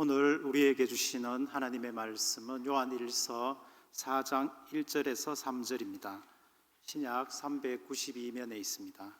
오늘 우리에게 주시는 하나님의 말씀은 요한일서 4장 1절에서 3절입니다. 신약 392면에 있습니다.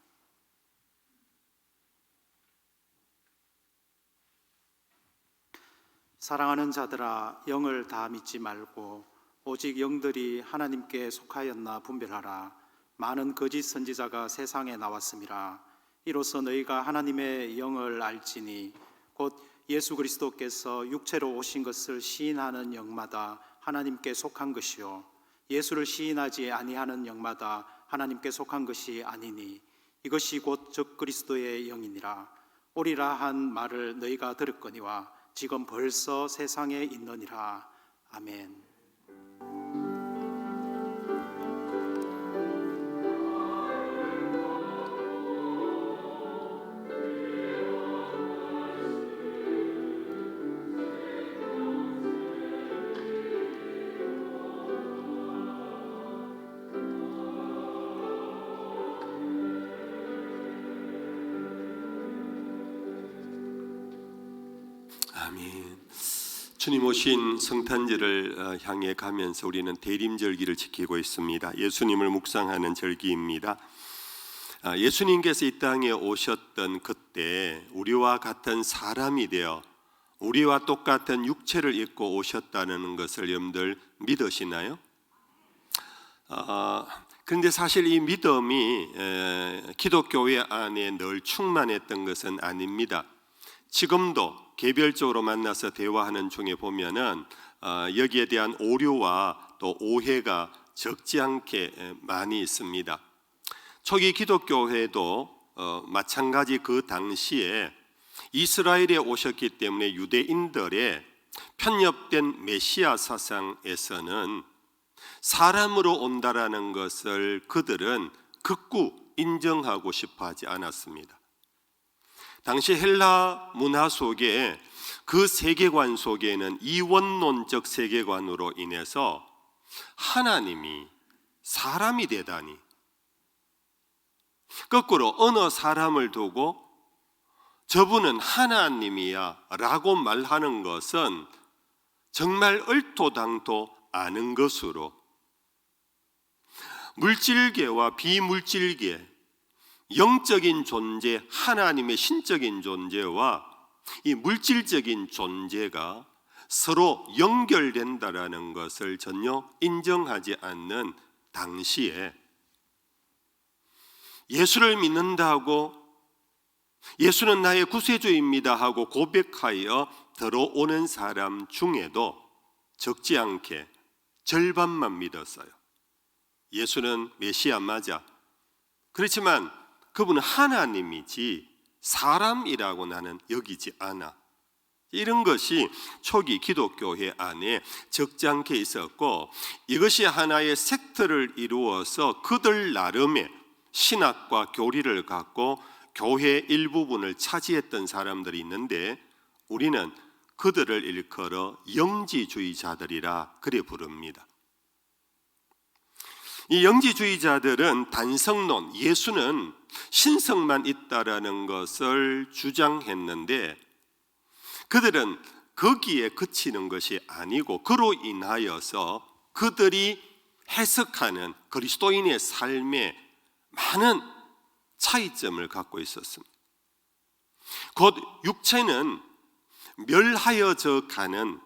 사랑하는 자들아, 영을 다 믿지 말고 오직 영들이 하나님께 속하였나 분별하라. 많은 거짓 선지자가 세상에 나왔음이라. 이로써 너희가 하나님의 영을 알지니 곧 예수 그리스도께서 육체로 오신 것을 시인하는 영마다 하나님께 속한 것이요 예수를 시인하지 아니하는 영마다 하나님께 속한 것이 아니니 이것이 곧 적 그리스도의 영이니라. 오리라 한 말을 너희가 들었거니와 지금 벌써 세상에 있느니라. 아멘. 아멘. 주님 오신 성탄절을 향해 가면서 우리는 대림절기를 지키고 있습니다. 예수님을 묵상하는 절기입니다. 예수님께서 이 땅에 오셨던 그때 우리와 같은 사람이 되어 우리와 똑같은 육체를 입고 오셨다는 것을 여러분들 믿으시나요? 그런데 사실 이 믿음이 기독교회 안에 늘 충만했던 것은 아닙니다. 지금도 개별적으로 만나서 대화하는 중에 보면은 여기에 대한 오류와 또 오해가 적지 않게 많이 있습니다. 초기 기독교회도 마찬가지 그 당시에 이스라엘에 오셨기 때문에 유대인들의 편협된 메시아 사상에서는 사람으로 온다라는 것을 그들은 극구 인정하고 싶어 하지 않았습니다. 당시 헬라 문화 속에 그 세계관 속에는 이원론적 세계관으로 인해서 하나님이 사람이 되다니, 거꾸로 어느 사람을 두고 저분은 하나님이야 라고 말하는 것은 정말 얼토당토 아는 것으로 물질계와 비물질계, 영적인 존재, 하나님의 신적인 존재와 이 물질적인 존재가 서로 연결된다라는 것을 전혀 인정하지 않는 당시에 예수를 믿는다고 예수는 나의 구세주입니다 하고 고백하여 들어오는 사람 중에도 적지 않게 절반만 믿었어요. 예수는 메시아 맞아. 그렇지만 그분은 하나님이지 사람이라고 나는 여기지 않아. 이런 것이 초기 기독교회 안에 적지 않게 있었고, 이것이 하나의 섹트를 이루어서 그들 나름의 신학과 교리를 갖고 교회 일부분을 차지했던 사람들이 있는데, 우리는 그들을 일컬어 영지주의자들이라 그래 부릅니다. 이 영지주의자들은 단성론, 예수는 신성만 있다라는 것을 주장했는데, 그들은 거기에 그치는 것이 아니고 그로 인하여서 그들이 해석하는 그리스도인의 삶에 많은 차이점을 갖고 있었습니다. 곧 육체는 멸하여져 가는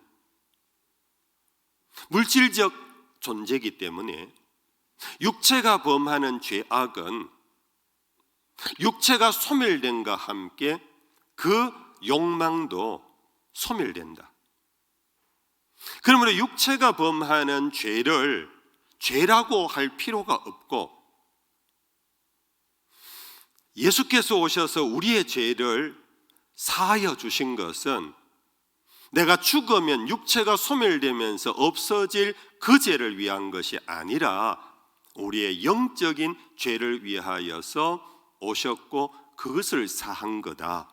물질적 존재이기 때문에 육체가 범하는 죄악은 육체가 소멸된과 함께 그 욕망도 소멸된다. 그러므로 육체가 범하는 죄를 죄라고 할 필요가 없고, 예수께서 오셔서 우리의 죄를 사하여 주신 것은 내가 죽으면 육체가 소멸되면서 없어질 그 죄를 위한 것이 아니라 우리의 영적인 죄를 위하여서 오셨고 그것을 사한 거다.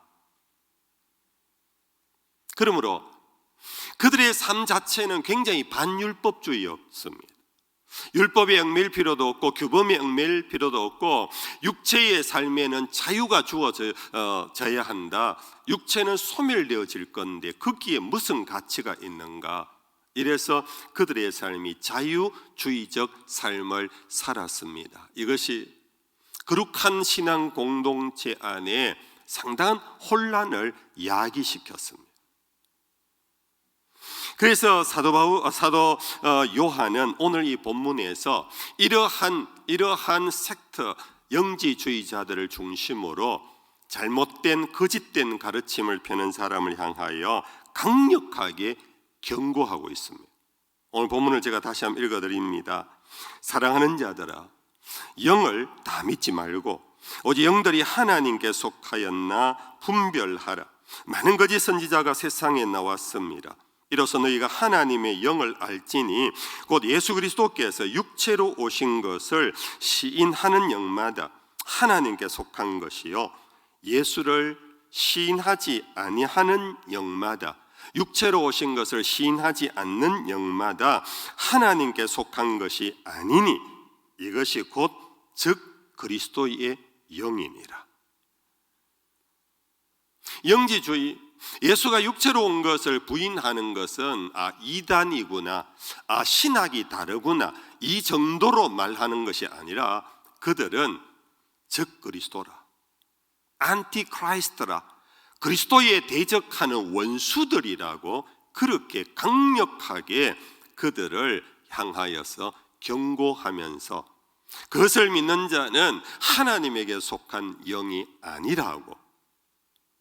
그러므로 그들의 삶 자체는 굉장히 반율법주의였습니다. 율법에 얽매일 필요도 없고 규범에 얽매일 필요도 없고 육체의 삶에는 자유가 주어져야 한다. 육체는 소멸되어질 건데 거기에 무슨 가치가 있는가? 이래서 그들의 삶이 자유주의적 삶을 살았습니다. 이것이 거룩한 신앙 공동체 안에 상당한 혼란을 야기시켰습니다. 그래서 사도 요한은 오늘 이 본문에서 이러한 섹터 영지주의자들을 중심으로 잘못된 거짓된 가르침을 펴는 사람을 향하여 강력하게 경고하고 있습니다. 오늘 본문을 제가 다시 한번 읽어드립니다. 사랑하는 자들아, 영을 다 믿지 말고 오직 영들이 하나님께 속하였나 분별하라. 많은 거짓 선지자가 세상에 나왔습니다. 이로써 너희가 하나님의 영을 알지니 곧 예수 그리스도께서 육체로 오신 것을 시인하는 영마다 하나님께 속한 것이요 예수를 시인하지 아니하는 영마다 육체로 오신 것을 시인하지 않는 영마다 하나님께 속한 것이 아니니 이것이 곧 즉 그리스도의 영이니라. 영지주의, 예수가 육체로 온 것을 부인하는 것은 이단이구나, 신학이 다르구나 이 정도로 말하는 것이 아니라 그들은 즉 그리스도라, 안티크라이스트라, 그리스도에 대적하는 원수들이라고 그렇게 강력하게 그들을 향하여서 경고하면서 그것을 믿는 자는 하나님에게 속한 영이 아니라고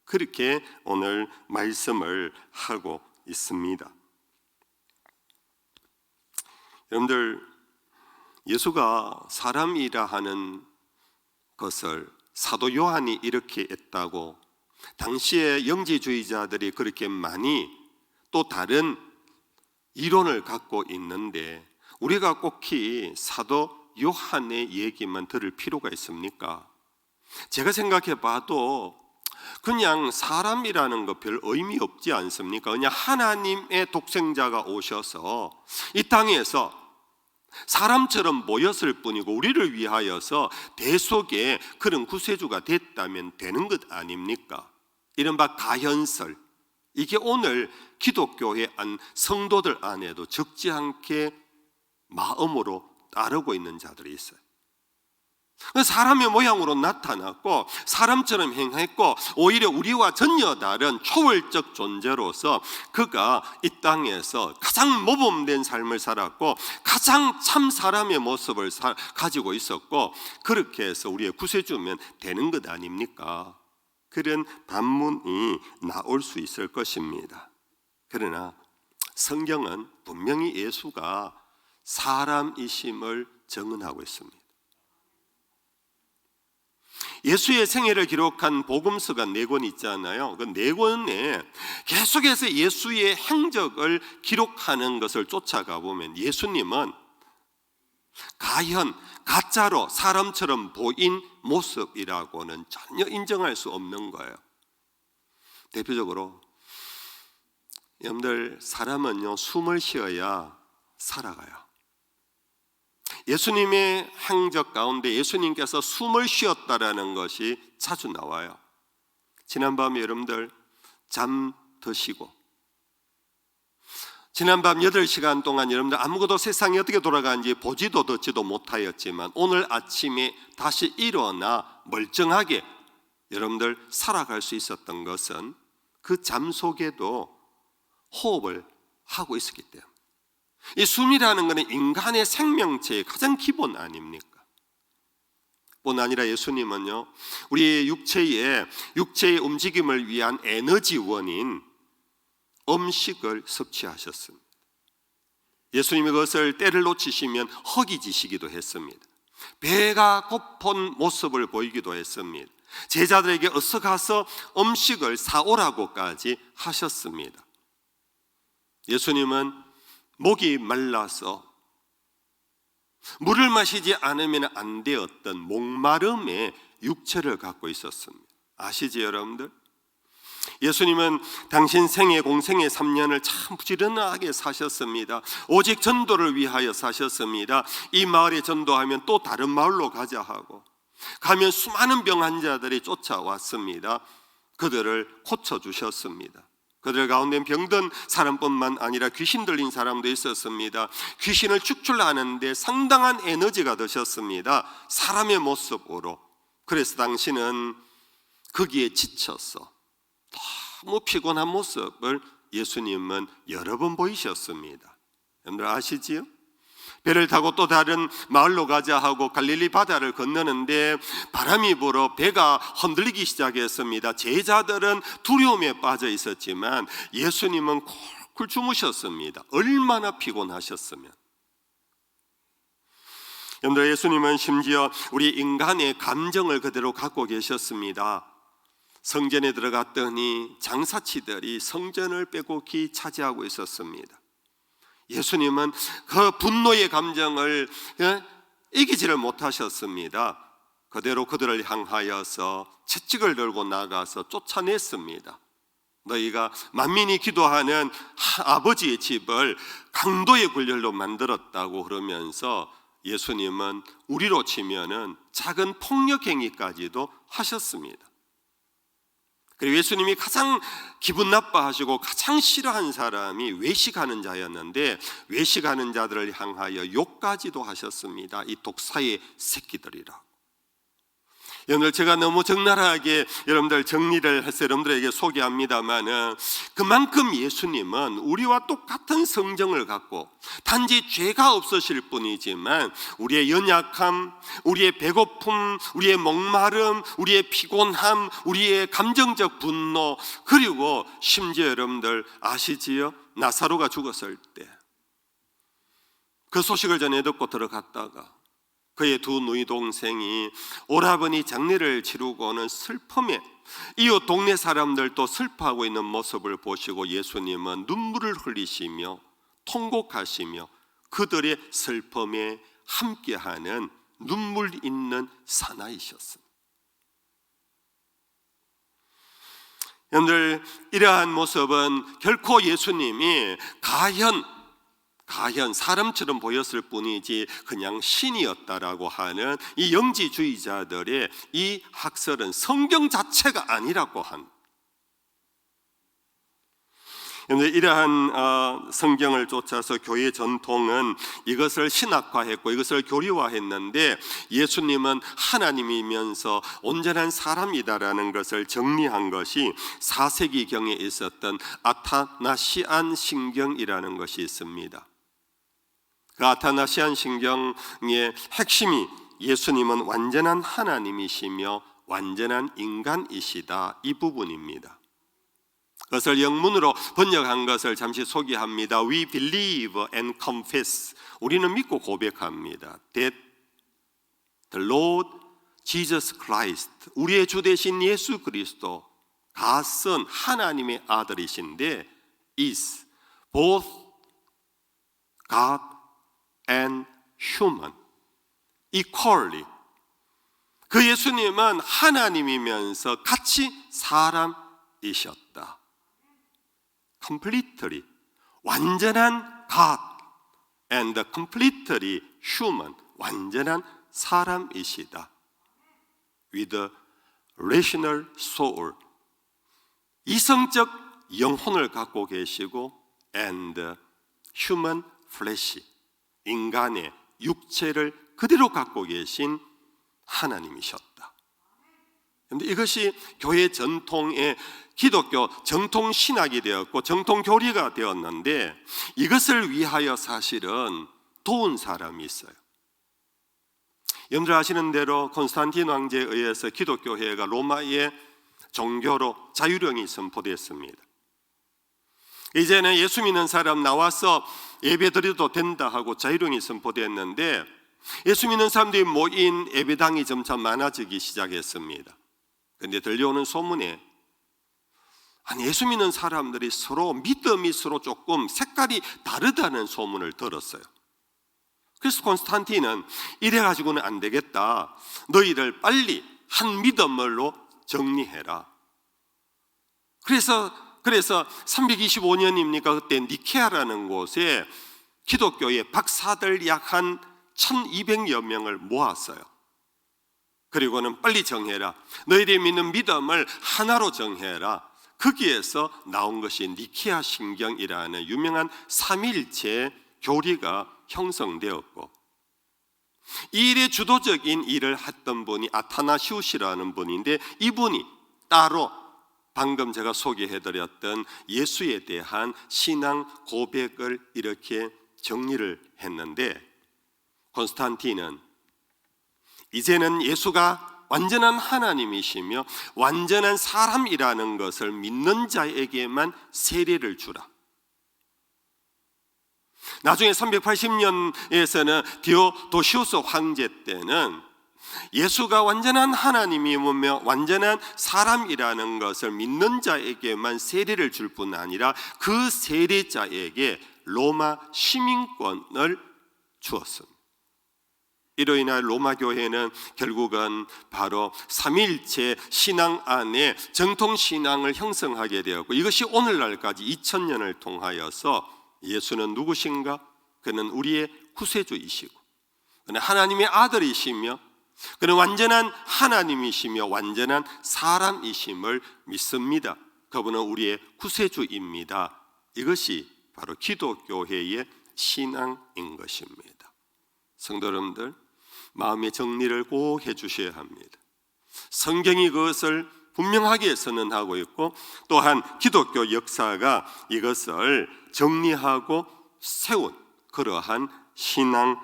그렇게 오늘 말씀을 하고 있습니다. 여러분들, 예수가 사람이라 하는 것을 사도 요한이 이렇게 했다고 당시에 영지주의자들이 그렇게 많이 또 다른 이론을 갖고 있는데 우리가 꼭히 사도 요한의 얘기만 들을 필요가 있습니까? 제가 생각해 봐도 그냥 사람이라는 거 별 의미 없지 않습니까? 그냥 하나님의 독생자가 오셔서 이 땅에서 사람처럼 모였을 뿐이고 우리를 위하여서 대속의 그런 구세주가 됐다면 되는 것 아닙니까? 이른바 가현설, 이게 오늘 기독교의 성도들 안에도 적지 않게 마음으로 따르고 있는 자들이 있어요. 사람의 모양으로 나타났고 사람처럼 행했고 오히려 우리와 전혀 다른 초월적 존재로서 그가 이 땅에서 가장 모범된 삶을 살았고 가장 참 사람의 모습을 가지고 있었고 그렇게 해서 우리의 구세주면 되는 것 아닙니까? 그런 반문이 나올 수 있을 것입니다. 그러나 성경은 분명히 예수가 사람이심을 증언하고 있습니다. 예수의 생애를 기록한 복음서가 4권 있잖아요. 그 4권에 계속해서 예수의 행적을 기록하는 것을 쫓아가 보면 예수님은 가짜로 사람처럼 보인 모습이라고는 전혀 인정할 수 없는 거예요. 대표적으로 여러분들, 사람은요 숨을 쉬어야 살아가요. 예수님의 행적 가운데 예수님께서 숨을 쉬었다라는 것이 자주 나와요. 지난밤에 여러분들 잠 드시고 지난밤 8시간 동안 여러분들 아무것도 세상이 어떻게 돌아가는지 보지도 듣지도 못하였지만 오늘 아침에 다시 일어나 멀쩡하게 여러분들 살아갈 수 있었던 것은 그 잠 속에도 호흡을 하고 있었기 때문에, 이 숨이라는 것은 인간의 생명체의 가장 기본 아닙니까? 뿐 아니라 예수님은요 우리 육체의 움직임을 위한 에너지원인 음식을 섭취하셨습니다. 예수님이 그것을 때를 놓치시면 허기지시기도 했습니다. 배가 고픈 모습을 보이기도 했습니다. 제자들에게 어서 가서 음식을 사오라고까지 하셨습니다. 예수님은 목이 말라서 물을 마시지 않으면 안 되었던 목마름의 육체를 갖고 있었습니다. 아시죠 여러분들? 예수님은 당신 생애 공생의 3년을 참 부지런하게 사셨습니다. 오직 전도를 위하여 사셨습니다. 이 마을에 전도하면 또 다른 마을로 가자 하고, 가면 수많은 병 환자들이 쫓아왔습니다. 그들을 고쳐주셨습니다. 그들 가운데 병든 사람뿐만 아니라 귀신 들린 사람도 있었습니다. 귀신을 축출하는데 상당한 에너지가 드셨습니다. 사람의 모습으로. 그래서 당신은 거기에 지쳐서 너무 피곤한 모습을 예수님은 여러 번 보이셨습니다. 여러분들 아시지요? 배를 타고 또 다른 마을로 가자 하고 갈릴리 바다를 건너는데 바람이 불어 배가 흔들리기 시작했습니다. 제자들은 두려움에 빠져 있었지만 예수님은 쿨쿨 주무셨습니다. 얼마나 피곤하셨으면. 여러분들, 예수님은 심지어 우리 인간의 감정을 그대로 갖고 계셨습니다. 성전에 들어갔더니 장사치들이 성전을 빼곡히 차지하고 있었습니다. 예수님은 그 분노의 감정을 이기지를 못하셨습니다. 그대로 그들을 향하여서 채찍을 들고 나가서 쫓아냈습니다. 너희가 만민이 기도하는 아버지의 집을 강도의 굴절로 만들었다고 그러면서 예수님은 우리로 치면은 작은 폭력 행위까지도 하셨습니다. 그리고 예수님이 가장 기분 나빠하시고 가장 싫어한 사람이 외식하는 자였는데 외식하는 자들을 향하여 욕까지도 하셨습니다. 이 독사의 새끼들이라. 여러분들, 제가 너무 적나라하게 여러분들 정리를 해서 여러분들에게 소개합니다만은 그만큼 예수님은 우리와 똑같은 성정을 갖고 단지 죄가 없으실 뿐이지만 우리의 연약함, 우리의 배고픔, 우리의 목마름, 우리의 피곤함, 우리의 감정적 분노, 그리고 심지어 여러분들 아시지요? 나사로가 죽었을 때 그 소식을 전해 듣고 들어갔다가 그의 두 누이 동생이 오라버니 장례를 치르고는 슬픔에 이웃 동네 사람들도 슬퍼하고 있는 모습을 보시고 예수님은 눈물을 흘리시며 통곡하시며 그들의 슬픔에 함께하는 눈물 있는 사나이셨습니다. 여러분들, 이러한 모습은 결코 예수님이 가현 사람처럼 보였을 뿐이지 그냥 신이었다라고 하는 이 영지주의자들의 이 학설은 성경 자체가 아니라고 한. 이러한 성경을 쫓아서 교회 전통은 이것을 신학화했고 이것을 교리화했는데 예수님은 하나님이면서 온전한 사람이다라는 것을 정리한 것이 4세기경에 있었던 아타나시안 신경이라는 것이 있습니다. 그 아타나시안 신경의 핵심이 예수님은 완전한 하나님이시며 완전한 인간이시다, 이 부분입니다. 그것을 영문으로 번역한 것을 잠시 소개합니다. We believe and confess. 우리는 믿고 고백합니다. That the Lord Jesus Christ, 우리의 주 되신 예수 그리스도, 가선 하나님의 아들이신데 is both God and human, equally. 그 예수님은 하나님이면서 같이 사람이셨다. completely, 완전한 God and completely human, 완전한 사람이시다. with a rational soul, 이성적 영혼을 갖고 계시고 and human flesh, 인간의 육체를 그대로 갖고 계신 하나님이셨다. 그런데 이것이 교회 전통의 기독교 정통 신학이 되었고 정통 교리가 되었는데 이것을 위하여 사실은 도운 사람이 있어요. 여러분들 아시는 대로 콘스탄틴 왕제에 의해서 기독교회가 로마의 종교로 자유령이 선포됐습니다. 이제는 예수 믿는 사람 나와서 예배드려도 된다 하고 자유령이 선포됐는데 예수 믿는 사람들이 모인 예배당이 점차 많아지기 시작했습니다. 그런데 들려오는 소문에 예수 믿는 사람들이 서로 믿음이 서로 조금 색깔이 다르다는 소문을 들었어요. 그래서 콘스탄틴은 이래가지고는 안 되겠다, 너희들 빨리 한 믿음으로 정리해라. 그래서 325년입니까? 그때 니케아라는 곳에 기독교의 박사들 약 한 1200여 명을 모았어요. 그리고는 빨리 정해라. 너희들이 믿는 믿음을 하나로 정해라. 거기에서 나온 것이 니케아 신경이라는 유명한 삼위일체 교리가 형성되었고, 이 일의 주도적인 일을 했던 분이 아타나시우스라는 분인데, 이분이 따로 방금 제가 소개해드렸던 예수에 대한 신앙 고백을 이렇게 정리를 했는데, 콘스탄틴은 이제는 예수가 완전한 하나님이시며 완전한 사람이라는 것을 믿는 자에게만 세례를 주라. 나중에 380년에서는 디오도시우스 황제 때는 예수가 완전한 하나님이며 완전한 사람이라는 것을 믿는 자에게만 세례를 줄 뿐 아니라 그 세례자에게 로마 시민권을 주었습니다. 이로 인해 로마 교회는 결국은 바로 삼위일체 신앙 안에 정통 신앙을 형성하게 되었고, 이것이 오늘날까지 2000년을 통하여서 예수는 누구신가? 그는 우리의 구세주이시고, 그는 하나님의 아들이시며, 그는 완전한 하나님이시며 완전한 사람이심을 믿습니다. 그분은 우리의 구세주입니다. 이것이 바로 기독교회의 신앙인 것입니다. 성도 여러분들, 마음의 정리를 꼭 해주셔야 합니다. 성경이 그것을 분명하게 선언하고 있고, 또한 기독교 역사가 이것을 정리하고 세운 그러한 신앙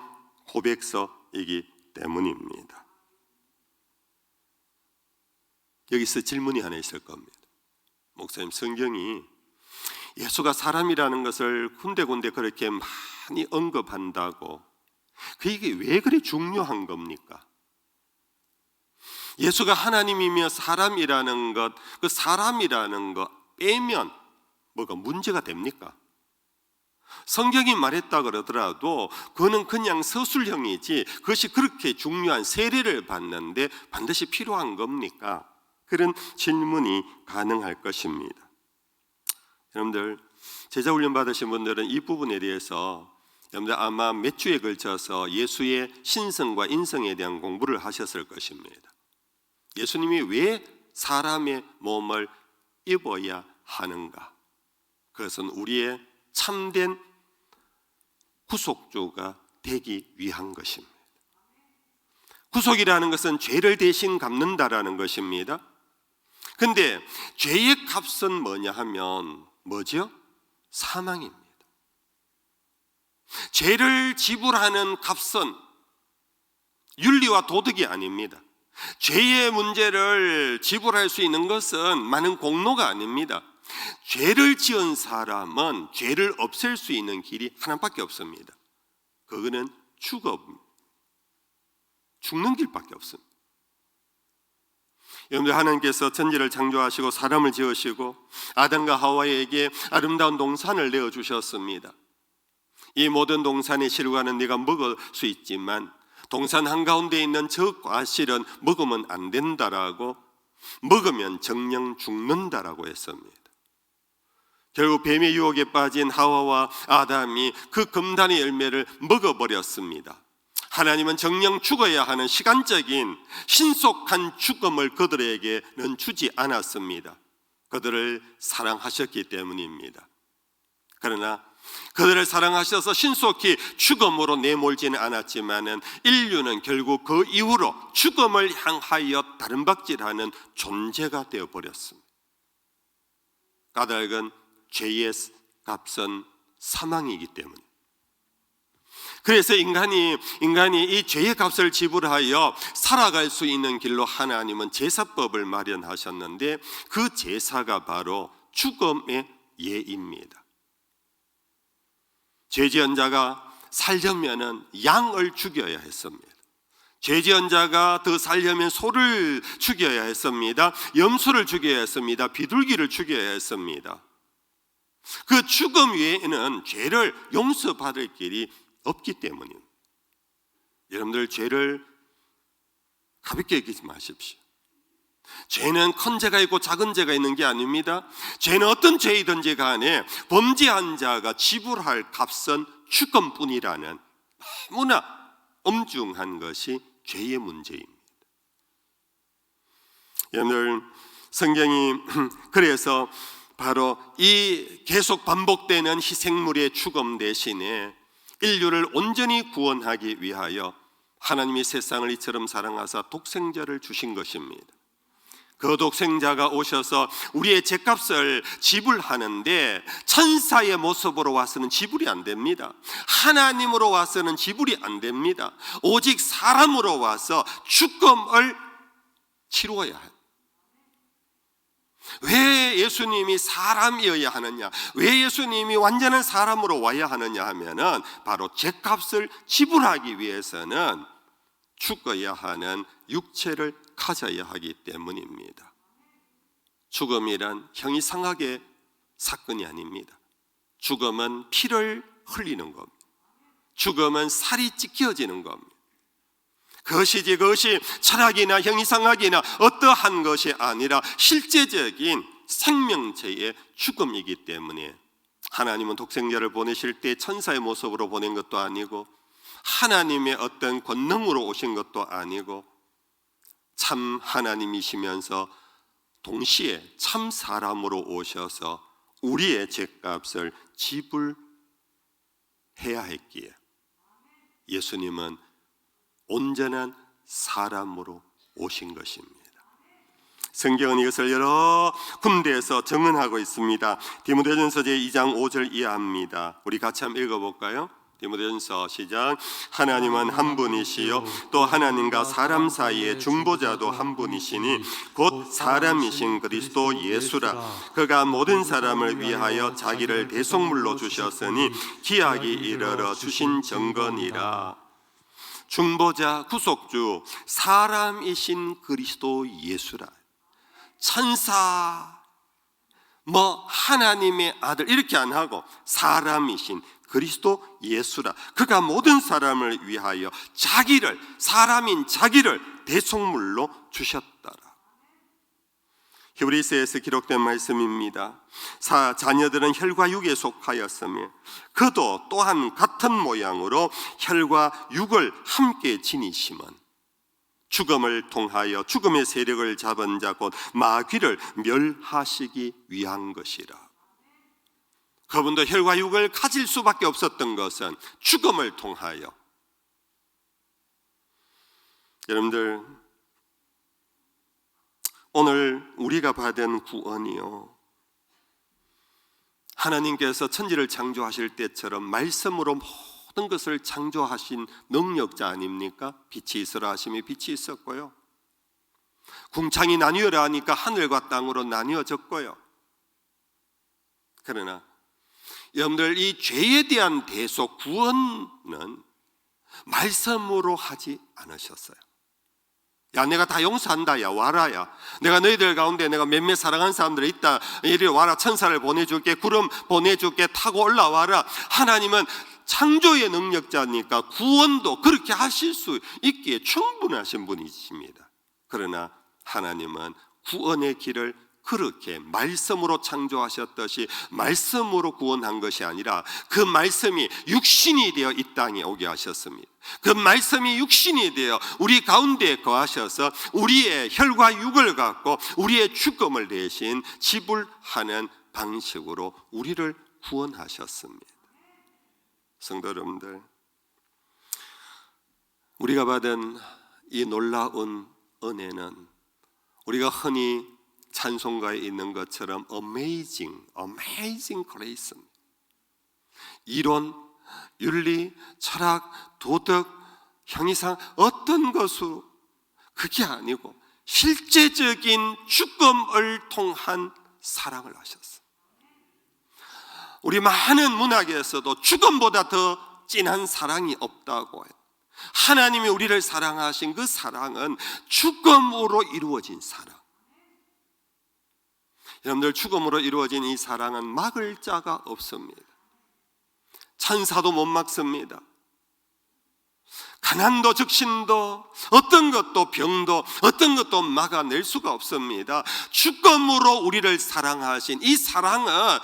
고백서이기 때문입니다. 여기서 질문이 하나 있을 겁니다. 목사님, 성경이 예수가 사람이라는 것을 군데군데 그렇게 많이 언급한다고, 그게 왜 그리 중요한 겁니까? 예수가 하나님이며 사람이라는 것, 그 사람이라는 것 빼면 뭐가 문제가 됩니까? 성경이 말했다 그러더라도 그거는 그냥 서술형이지, 그것이 그렇게 중요한 세례를 받는데 반드시 필요한 겁니까? 그런 질문이 가능할 것입니다. 여러분들, 제자훈련 받으신 분들은 이 부분에 대해서 여러분들 아마 몇 주에 걸쳐서 예수의 신성과 인성에 대한 공부를 하셨을 것입니다. 예수님이 왜 사람의 몸을 입어야 하는가? 그것은 우리의 참된 구속주가 되기 위한 것입니다. 구속이라는 것은 죄를 대신 갚는다라는 것입니다. 근데 죄의 값은 뭐냐 하면 뭐죠? 사망입니다. 죄를 지불하는 값은 윤리와 도덕이 아닙니다. 죄의 문제를 지불할 수 있는 것은 많은 공로가 아닙니다. 죄를 지은 사람은 죄를 없앨 수 있는 길이 하나밖에 없습니다. 그거는 죽는 길밖에 없습니다. 여러분들, 하나님께서 천지를 창조하시고 사람을 지으시고 아담과 하와에게 아름다운 동산을 내어주셨습니다. 이 모든 동산의 실과는 네가 먹을 수 있지만 동산 한가운데 있는 저 과실은 먹으면 안 된다라고, 먹으면 정령 죽는다라고 했습니다. 결국 뱀의 유혹에 빠진 하와와 아담이 그 금단의 열매를 먹어버렸습니다. 하나님은 정령 죽어야 하는 시간적인 신속한 죽음을 그들에게는 주지 않았습니다. 그들을 사랑하셨기 때문입니다. 그러나 그들을 사랑하셔서 신속히 죽음으로 내몰지는 않았지만은 인류는 결국 그 이후로 죽음을 향하여 다름박질하는 존재가 되어버렸습니다. 까닭은 죄의 값은 사망이기 때문에. 그래서 인간이 이 죄의 값을 지불하여 살아갈 수 있는 길로 하나님은 제사법을 마련하셨는데, 그 제사가 바로 죽음의 예입니다. 죄지은 자가 살려면은 양을 죽여야 했습니다. 죄지은 자가 더 살려면 소를 죽여야 했습니다. 염소를 죽여야 했습니다. 비둘기를 죽여야 했습니다. 그 죽음 외에는 죄를 용서받을 길이 없기 때문입니다. 여러분들, 죄를 가볍게 여기지 마십시오. 죄는 큰 죄가 있고 작은 죄가 있는 게 아닙니다. 죄는 어떤 죄이든지 간에 범죄한 자가 지불할 값은 죽음뿐이라는 너무나 엄중한 것이 죄의 문제입니다. 여러분들, 성경이 그래서 바로 이 계속 반복되는 희생물의 죽음 대신에 인류를 온전히 구원하기 위하여 하나님이 세상을 이처럼 사랑하사 독생자를 주신 것입니다. 그 독생자가 오셔서 우리의 죄값을 지불하는데 천사의 모습으로 와서는 지불이 안 됩니다. 하나님으로 와서는 지불이 안 됩니다. 오직 사람으로 와서 죽음을 치루어야 해요. 왜 예수님이 사람이어야 하느냐, 왜 예수님이 완전한 사람으로 와야 하느냐 하면은 바로 죄값을 지불하기 위해서는 죽어야 하는 육체를 가져야 하기 때문입니다. 죽음이란 형이상하게 사건이 아닙니다. 죽음은 피를 흘리는 겁니다. 죽음은 살이 찢겨지는 겁니다. 그것이 철학이나 형이상학이나 어떠한 것이 아니라 실제적인 생명체의 죽음이기 때문에 하나님은 독생자를 보내실 때 천사의 모습으로 보낸 것도 아니고 하나님의 어떤 권능으로 오신 것도 아니고 참 하나님이시면서 동시에 참 사람으로 오셔서 우리의 죄값을 지불해야 했기에 예수님은 온전한 사람으로 오신 것입니다. 성경은 이것을 여러 군데에서 증언하고 있습니다. 디모데전서 제2장 5절 이하입니다. 우리 같이 한번 읽어볼까요? 디모데전서 시작. 하나님은 한 분이시요 또 하나님과 사람 사이의 중보자도 한 분이시니 곧 사람이신 그리스도 예수라. 그가 모든 사람을 위하여 자기를 대속물로 주셨으니 기약이 이르러 주신 증거니라. 중보자, 구속주, 사람이신 그리스도 예수라. 천사, 하나님의 아들 이렇게 안 하고 사람이신 그리스도 예수라. 그가 모든 사람을 위하여 자기를, 사람인 자기를 대속물로 주셨더라. 히브리서에서 기록된 말씀입니다. 자녀들은 혈과 육에 속하였으며 그도 또한 같은 모양으로 혈과 육을 함께 지니심은 죽음을 통하여 죽음의 세력을 잡은 자 곧 마귀를 멸하시기 위한 것이라. 그분도 혈과 육을 가질 수밖에 없었던 것은 죽음을 통하여. 여러분들, 오늘 우리가 받은 구원이요, 하나님께서 천지를 창조하실 때처럼 말씀으로 모든 것을 창조하신 능력자 아닙니까? 빛이 있으라 하심이 빛이 있었고요, 궁창이 나뉘어라 하니까 하늘과 땅으로 나뉘어졌고요. 그러나 여러분들, 이 죄에 대한 대속 구원은 말씀으로 하지 않으셨어요. 야, 내가 다 용서한다, 야 와라, 야 내가 너희들 가운데 내가 몇몇 사랑하는 사람들이 있다, 이리 와라, 천사를 보내줄게, 구름 보내줄게, 타고 올라와라. 하나님은 창조의 능력자니까 구원도 그렇게 하실 수 있기에 충분하신 분이십니다. 그러나 하나님은 구원의 길을 그렇게 말씀으로 창조하셨듯이 말씀으로 구원한 것이 아니라 그 말씀이 육신이 되어 이 땅에 오게 하셨습니다. 그 말씀이 육신이 되어 우리 가운데 거하셔서 우리의 혈과 육을 갖고 우리의 죽음을 대신 지불하는 방식으로 우리를 구원하셨습니다. 성도 여러분들, 우리가 받은 이 놀라운 은혜는 우리가 흔히 찬송가에 있는 것처럼 amazing grace, 이론, 윤리, 철학, 도덕, 형이상 어떤 것으로, 그게 아니고 실제적인 죽음을 통한 사랑을 하셨어요. 우리 많은 문학에서도 죽음보다 더 진한 사랑이 없다고 해요. 하나님이 우리를 사랑하신 그 사랑은 죽음으로 이루어진 사랑. 여러분들, 죽음으로 이루어진 이 사랑은 막을 자가 없습니다. 천사도 못 막습니다. 가난도 적신도 어떤 것도 병도 어떤 것도 막아낼 수가 없습니다. 죽음으로 우리를 사랑하신 이 사랑은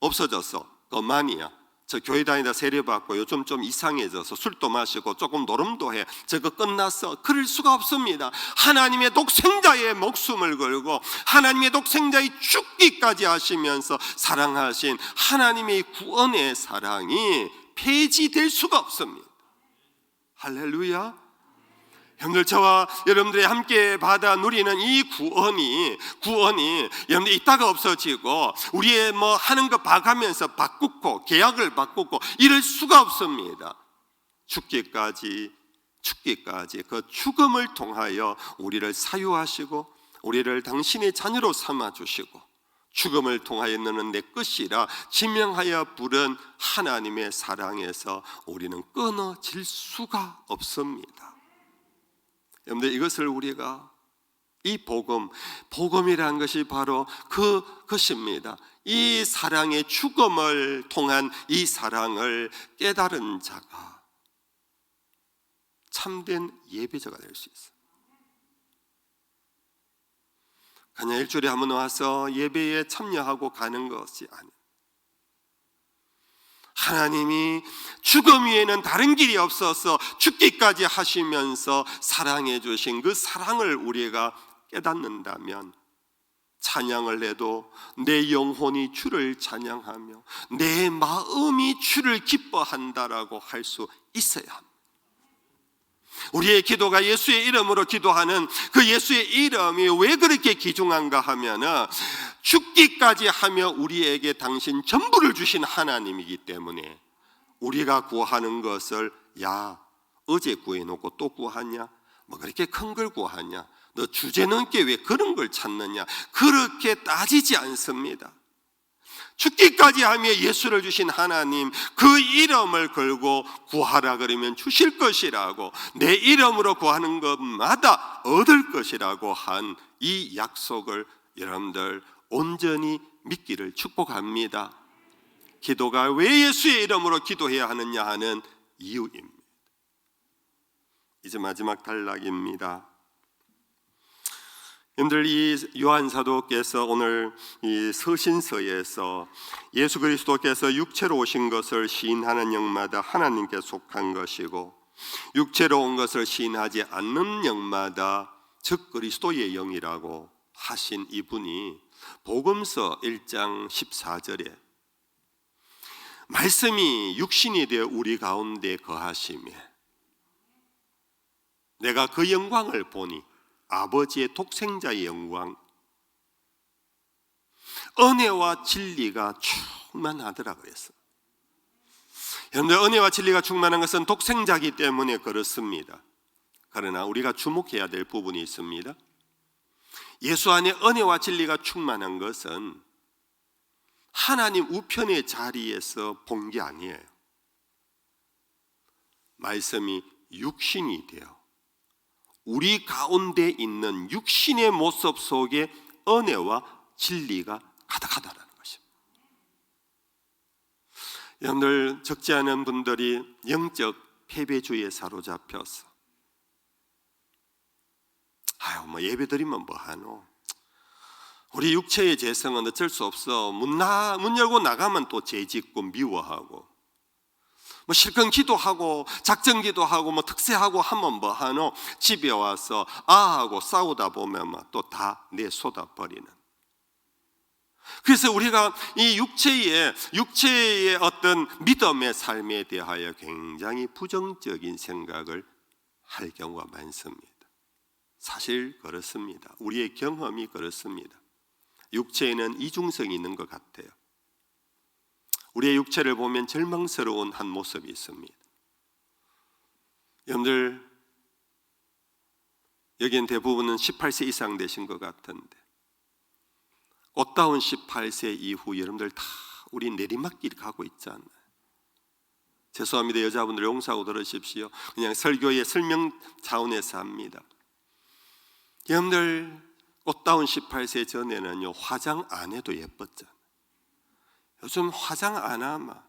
없어졌어. 그만이야. 저 교회 다니다 세례받고 요즘 좀 이상해져서 술도 마시고 조금 노름도 해. 저거 끝났어. 그럴 수가 없습니다. 하나님의 독생자의 목숨을 걸고 하나님의 독생자의 죽기까지 하시면서 사랑하신 하나님의 구원의 사랑이 폐지될 수가 없습니다. 할렐루야. 형들, 저와 여러분들이 함께 받아 누리는 이 구원이 여러분들 이따가 없어지고 우리의 뭐 하는 거 봐가면서 바꾸고 계약을 바꾸고 이럴 수가 없습니다. 죽기까지 그 죽음을 통하여 우리를 사유하시고 우리를 당신의 자녀로 삼아주시고 죽음을 통하여 너는 내 것이라 지명하여 부른 하나님의 사랑에서 우리는 끊어질 수가 없습니다. 여러분들, 이것을 우리가 이 복음이라는 것이 바로 그것입니다. 이 사랑의 죽음을 통한 이 사랑을 깨달은 자가 참된 예배자가 될 수 있어요. 그냥 일주일에 한 번 와서 예배에 참여하고 가는 것이 아니에요. 하나님이 죽음 위에는 다른 길이 없어서 죽기까지 하시면서 사랑해 주신 그 사랑을 우리가 깨닫는다면 찬양을 해도 내 영혼이 주를 찬양하며 내 마음이 주를 기뻐한다라고 할 수 있어야 합니다. 우리의 기도가 예수의 이름으로 기도하는 그 예수의 이름이 왜 그렇게 귀중한가 하면은 죽기까지 하며 우리에게 당신 전부를 주신 하나님이기 때문에 우리가 구하는 것을 야 어제 구해놓고 또 구하냐, 뭐 그렇게 큰 걸 구하냐, 너 주제넘게 왜 그런 걸 찾느냐, 그렇게 따지지 않습니다. 죽기까지 하며 예수를 주신 하나님, 그 이름을 걸고 구하라 그러면 주실 것이라고, 내 이름으로 구하는 것마다 얻을 것이라고 한 이 약속을 여러분들 온전히 믿기를 축복합니다. 기도가 왜 예수의 이름으로 기도해야 하느냐 하는 이유입니다. 이제 마지막 단락입니다. 여러분들, 이 요한 사도께서 오늘 이 서신서에서 예수 그리스도께서 육체로 오신 것을 시인하는 영마다 하나님께 속한 것이고 육체로 온 것을 시인하지 않는 영마다 즉 그리스도의 영이라고 하신 이분이 복음서 1장 14절에 말씀이 육신이 되어 우리 가운데 거하시며 내가 그 영광을 보니 아버지의 독생자의 영광, 은혜와 진리가 충만하더라 그랬어요. 그런데 은혜와 진리가 충만한 것은 독생자이기 때문에 그렇습니다. 그러나 우리가 주목해야 될 부분이 있습니다. 예수 안에 은혜와 진리가 충만한 것은 하나님 우편의 자리에서 본 게 아니에요. 말씀이 육신이 되어 우리 가운데 있는 육신의 모습 속에 은혜와 진리가 가득하다는 것입니다. 여러분들, 적지 않은 분들이 영적 패배주의에 사로잡혀서 뭐 예배드리면 뭐하노, 우리 육체의 재성은 어쩔 수 없어, 문 열고 나가면 또 죄짓고 미워하고, 뭐 실컷 기도하고 작정 기도하고 뭐 특세하고 하면 뭐하노, 집에 와서 아하고 싸우다 보면 또 다 내쏟아 버리는. 그래서 우리가 이 육체의 어떤 믿음의 삶에 대하여 굉장히 부정적인 생각을 할 경우가 많습니다. 사실 그렇습니다. 우리의 경험이 그렇습니다. 육체에는 이중성이 있는 것 같아요. 우리의 육체를 보면 절망스러운 한 모습이 있습니다. 여러분들, 여기는 대부분은 18세 이상 되신 것 같은데 꽃다운 18세 이후 여러분들 다 우리 내리막길 가고 있잖아요. 죄송합니다. 여자분들 용서하고 들으십시오. 그냥 설교의 설명 차원에서 합니다. 여러분들, 꽃다운 18세 전에는요 화장 안 해도 예뻤잖아요. 요즘 화장 안 하면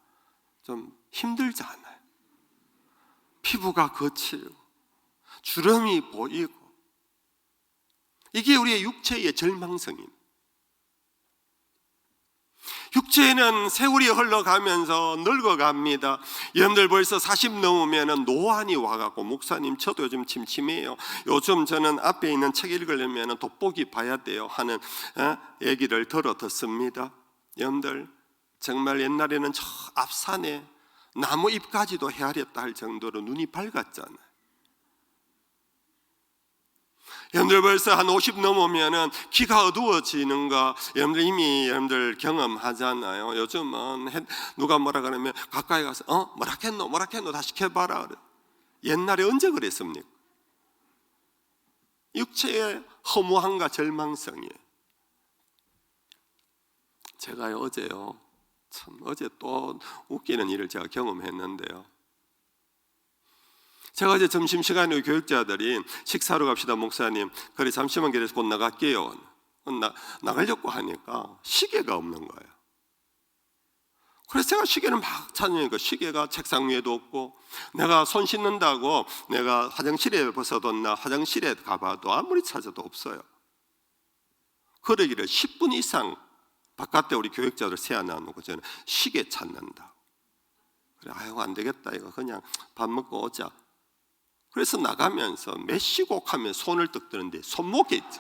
좀 힘들잖아요. 피부가 거칠고 주름이 보이고, 이게 우리의 육체의 절망성입니다. 육체는 세월이 흘러가면서 늙어갑니다. 여러분들 벌써 40 넘으면 노안이 와갖고, 목사님 저도 요즘 침침해요, 요즘 저는 앞에 있는 책 읽으려면 돋보기 봐야 돼요 하는 얘기를 들어 듣습니다. 여러분들 정말 옛날에는 저 앞산에 나무 잎까지도 헤아렸다 할 정도로 눈이 밝았잖아요. 여러분들 벌써 한 50 넘으면은 귀가 어두워지는가 여러분들 이미 여러분들 경험하잖아요. 요즘은 누가 뭐라 그러면 가까이 가서 뭐라 했노 다시 해봐라. 옛날에 언제 그랬습니까? 육체의 허무함과 절망성이에요. 제가 어제요, 어제 또 웃기는 일을 제가 경험했는데요. 제가 어제 점심시간에 교육자들이 식사하러 갑시다 목사님, 그래 잠시만 기다려서 곧 나갈게요. 나가려고 하니까 시계가 없는 거예요. 그래서 제가 시계를 막 찾으니까 시계가 책상 위에도 없고, 내가 손 씻는다고 내가 화장실에 벗어뒀나 화장실에 가봐도 아무리 찾아도 없어요. 그러기를 10분 이상 바깥에 우리 교육자들 세워놔놓고 저는 시계 찾는다. 그래, 아유 안 되겠다, 이거 그냥 밥 먹고 오자. 그래서 나가면서 몇 시곡 하면 손을 떡 드는데 손목에 있지.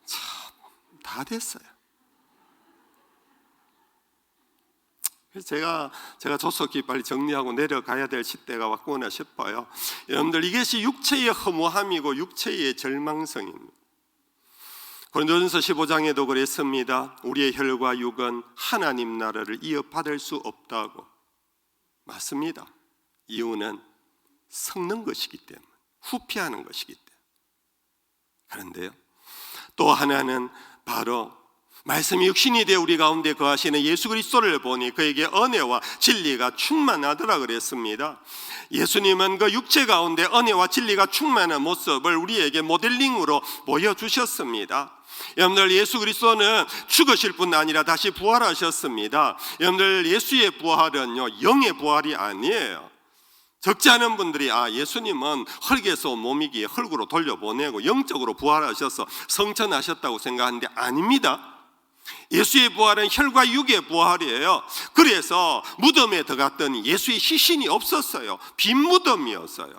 참, 다 됐어요. 그래서 제가 조속히 빨리 정리하고 내려가야 될 시대가 왔구나 싶어요. 여러분들 이것이 육체의 허무함이고 육체의 절망성입니다. 고린도전서 15장에도 그랬습니다. 우리의 혈과 육은 하나님 나라를 이어받을 수 없다고. 맞습니다. 이유는 썩는 것이기 때문에, 후피하는 것이기 때문에. 그런데요, 또 하나는 바로 말씀이 육신이 되어 우리 가운데 거하시는 예수 그리스도를 보니 그에게 은혜와 진리가 충만하더라 그랬습니다. 예수님은 그 육체 가운데 은혜와 진리가 충만한 모습을 우리에게 모델링으로 보여주셨습니다. 여러분들 예수 그리스도는 죽으실 뿐 아니라 다시 부활하셨습니다. 여러분들 예수의 부활은요, 영의 부활이 아니에요. 적지 않은 분들이 예수님은 흙에서 몸이기에 흙으로 돌려보내고 영적으로 부활하셔서 성천하셨다고 생각하는데 아닙니다. 예수의 부활은 혈과 육의 부활이에요. 그래서 무덤에 들어갔더니 예수의 시신이 없었어요. 빈 무덤이었어요.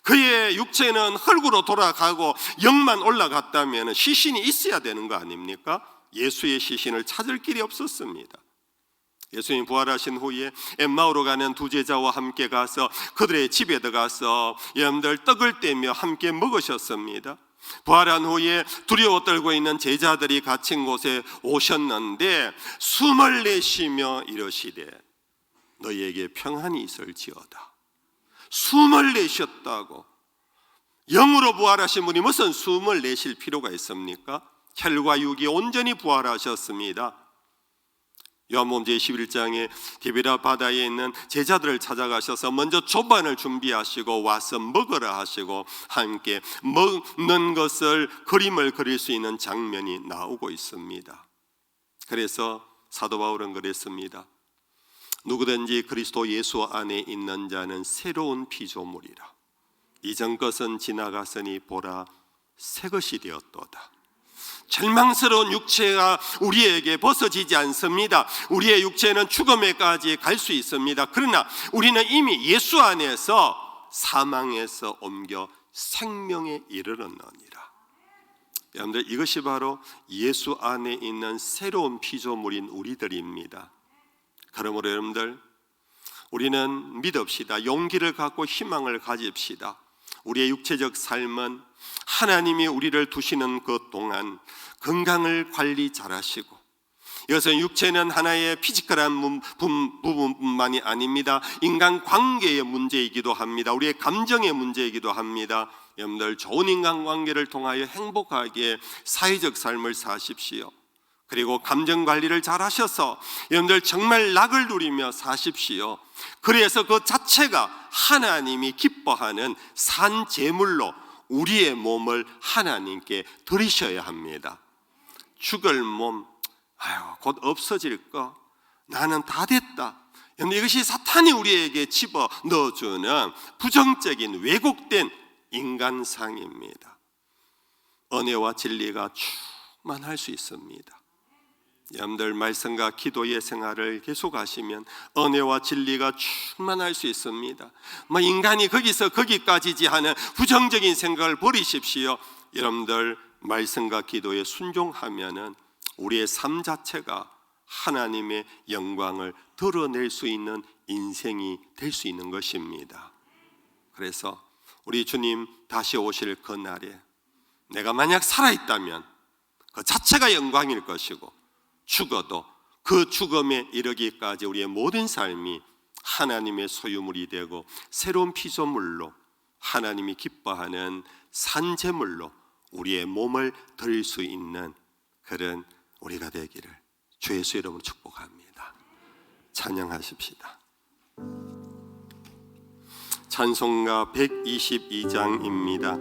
그의 육체는 흙으로 돌아가고 영만 올라갔다면 시신이 있어야 되는 거 아닙니까? 예수의 시신을 찾을 길이 없었습니다. 예수님 부활하신 후에 엠마오로 가는 두 제자와 함께 가서 그들의 집에 들어가서 여러분들 떡을 떼며 함께 먹으셨습니다. 부활한 후에 두려워 떨고 있는 제자들이 갇힌 곳에 오셨는데 숨을 내쉬며 이러시되 너희에게 평안이 있을지어다. 숨을 내셨다고. 영으로 부활하신 분이 무슨 숨을 내쉴 필요가 있습니까? 혈과 육이 온전히 부활하셨습니다. 요한복음 제11장에 디베라 바다에 있는 제자들을 찾아가셔서 먼저 조반을 준비하시고 와서 먹으라 하시고 함께 먹는 것을 그림을 그릴 수 있는 장면이 나오고 있습니다. 그래서 사도 바울은 그랬습니다. 누구든지 그리스도 예수 안에 있는 자는 새로운 피조물이라. 이전 것은 지나갔으니 보라 새 것이 되었도다. 절망스러운 육체가 우리에게 벗어지지 않습니다. 우리의 육체는 죽음에까지 갈 수 있습니다. 그러나 우리는 이미 예수 안에서 사망에서 옮겨 생명에 이르렀느니라. 여러분들 이것이 바로 예수 안에 있는 새로운 피조물인 우리들입니다. 그러므로 여러분들 우리는 믿읍시다. 용기를 갖고 희망을 가집시다. 우리의 육체적 삶은 하나님이 우리를 두시는 그 동안 건강을 관리 잘하시고, 이것은 육체는 하나의 피지컬한 부분뿐만이 아닙니다. 인간관계의 문제이기도 합니다. 우리의 감정의 문제이기도 합니다. 여러분들 좋은 인간관계를 통하여 행복하게 사회적 삶을 사십시오. 그리고 감정관리를 잘 하셔서 여러분들 정말 낙을 누리며 사십시오. 그래서 그 자체가 하나님이 기뻐하는 산 제물로 우리의 몸을 하나님께 드리셔야 합니다. 죽을 몸, 곧 없어질 거, 나는 다 됐다. 그런데 이것이 사탄이 우리에게 집어 넣어주는 부정적인 왜곡된 인간상입니다. 은혜와 진리가 충만할 수 있습니다. 여러분들 말씀과 기도의 생활을 계속 하시면 은혜와 진리가 충만할 수 있습니다. 인간이 거기서 거기까지지 하는 부정적인 생각을 버리십시오. 여러분들 말씀과 기도에 순종하면은 우리의 삶 자체가 하나님의 영광을 드러낼 수 있는 인생이 될 수 있는 것입니다. 그래서 우리 주님 다시 오실 그날에 내가 만약 살아있다면 그 자체가 영광일 것이고, 죽어도 그 죽음에 이르기까지 우리의 모든 삶이 하나님의 소유물이 되고 새로운 피조물로 하나님이 기뻐하는 산제물로 우리의 몸을 드릴 수 있는 그런 우리가 되기를 주 예수 이름으로 축복합니다. 찬양하십시다. 찬송가 122장입니다.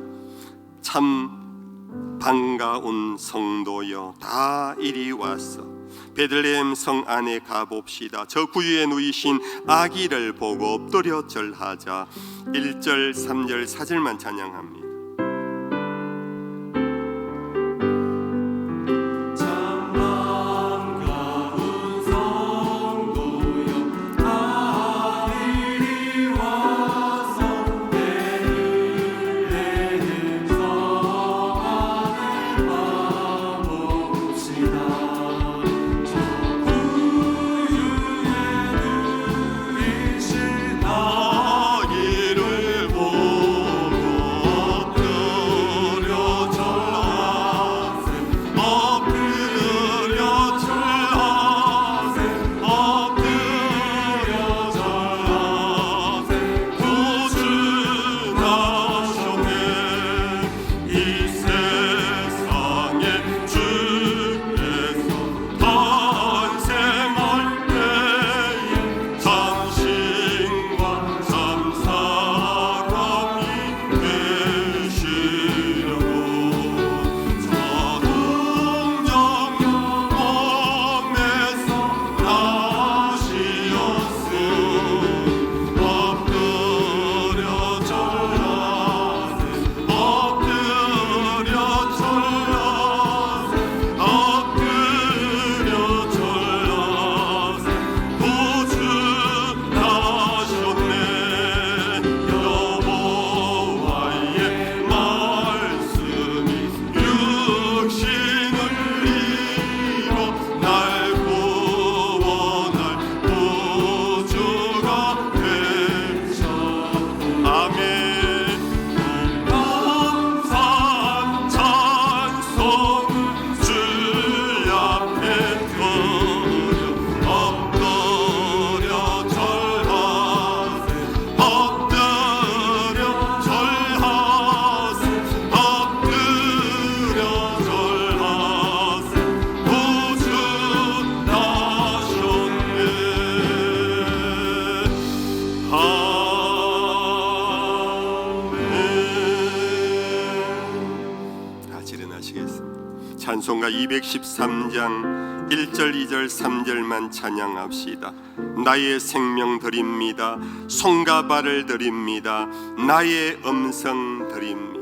참 반가운 성도여 다 이리 와서 베들레헴 성 안에 가봅시다. 저 구유에 누이신 아기를 보고 엎드려 절하자. 1절 3절 4절만 찬양합니다. 찬송가 213장 1절 2절 3절만 찬양합시다. 나의 생명 드립니다. 손과 발을 드립니다. 나의 음성 드립니다.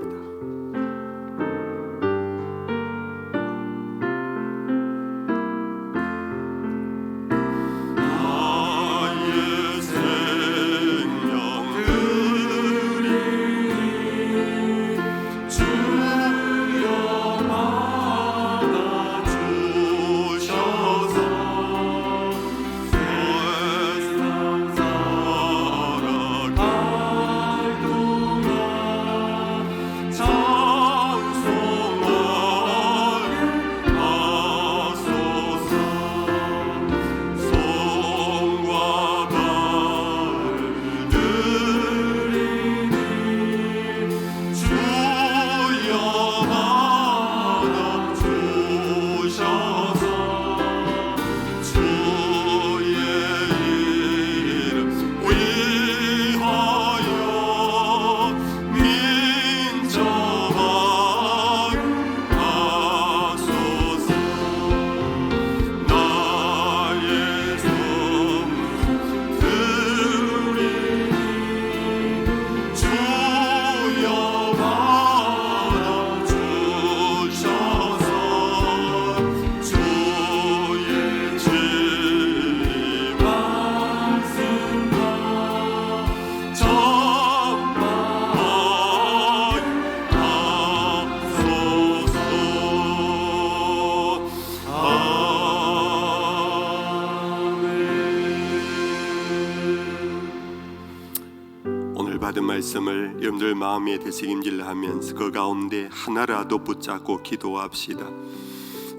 받은 말씀을 여러분들 마음에 되새김질 하면서 그 가운데 하나라도 붙잡고 기도합시다.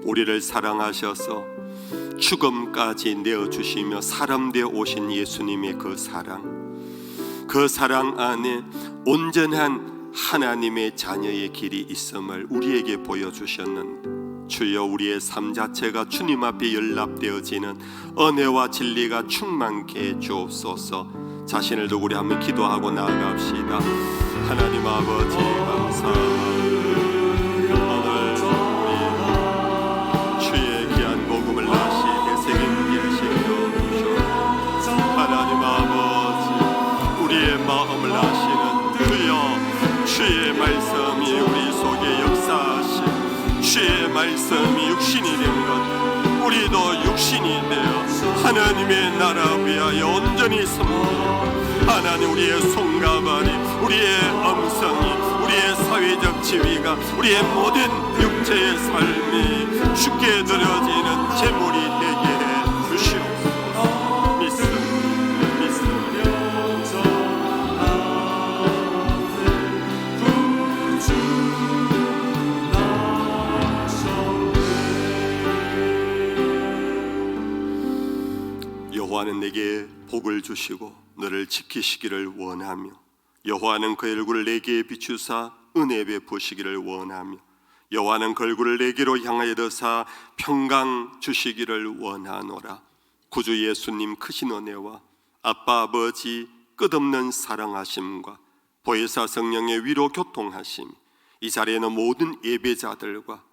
우리를 사랑하셔서 죽음까지 내어주시며 사람 되어 오신 예수님의 그 사랑 안에 온전한 하나님의 자녀의 길이 있음을 우리에게 보여주셨는데, 주여 우리의 삶 자체가 주님 앞에 연락되어지는 은혜와 진리가 충만케 해 주옵소서. 자신을 두고 우리 한번 기도하고 나아갑시다. 하나님 아버지 감사합니다. 오늘 우리 주의 귀한 복음을 다시 되새김질 시켜주셔서 하나님 아버지 우리의 마음을 아시는 주여, 주의 말씀이 우리 속에 역사하신 주의 말씀이 육신이 된 것, 우리도 육신이 되어 하나님의 나라 위하여 온전히 섬기고 하나님 우리의 손가발이, 우리의 음성이, 우리의 사회적 지위가, 우리의 모든 육체의 삶이 주께 드려지는 제물이 되게 해 주시옵소서. 믿습니다. 여호와는 내게 복을 주시고 너를 지키시기를 원하며, 여호와는 그 얼굴을 내게 비추사 은혜 베푸시기를 원하며, 여호와는 그 얼굴을 내게로 향하여 드사 평강 주시기를 원하노라. 구주 예수님 크신 은혜와 아빠 아버지 끝없는 사랑하심과 보혜사 성령의 위로 교통하심, 이 자리에는 모든 예배자들과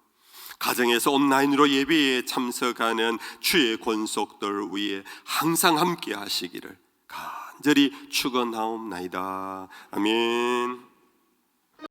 가정에서 온라인으로 예배에 참석하는 주의 권속들 위에 항상 함께 하시기를 간절히 축원하옵나이다. 아멘.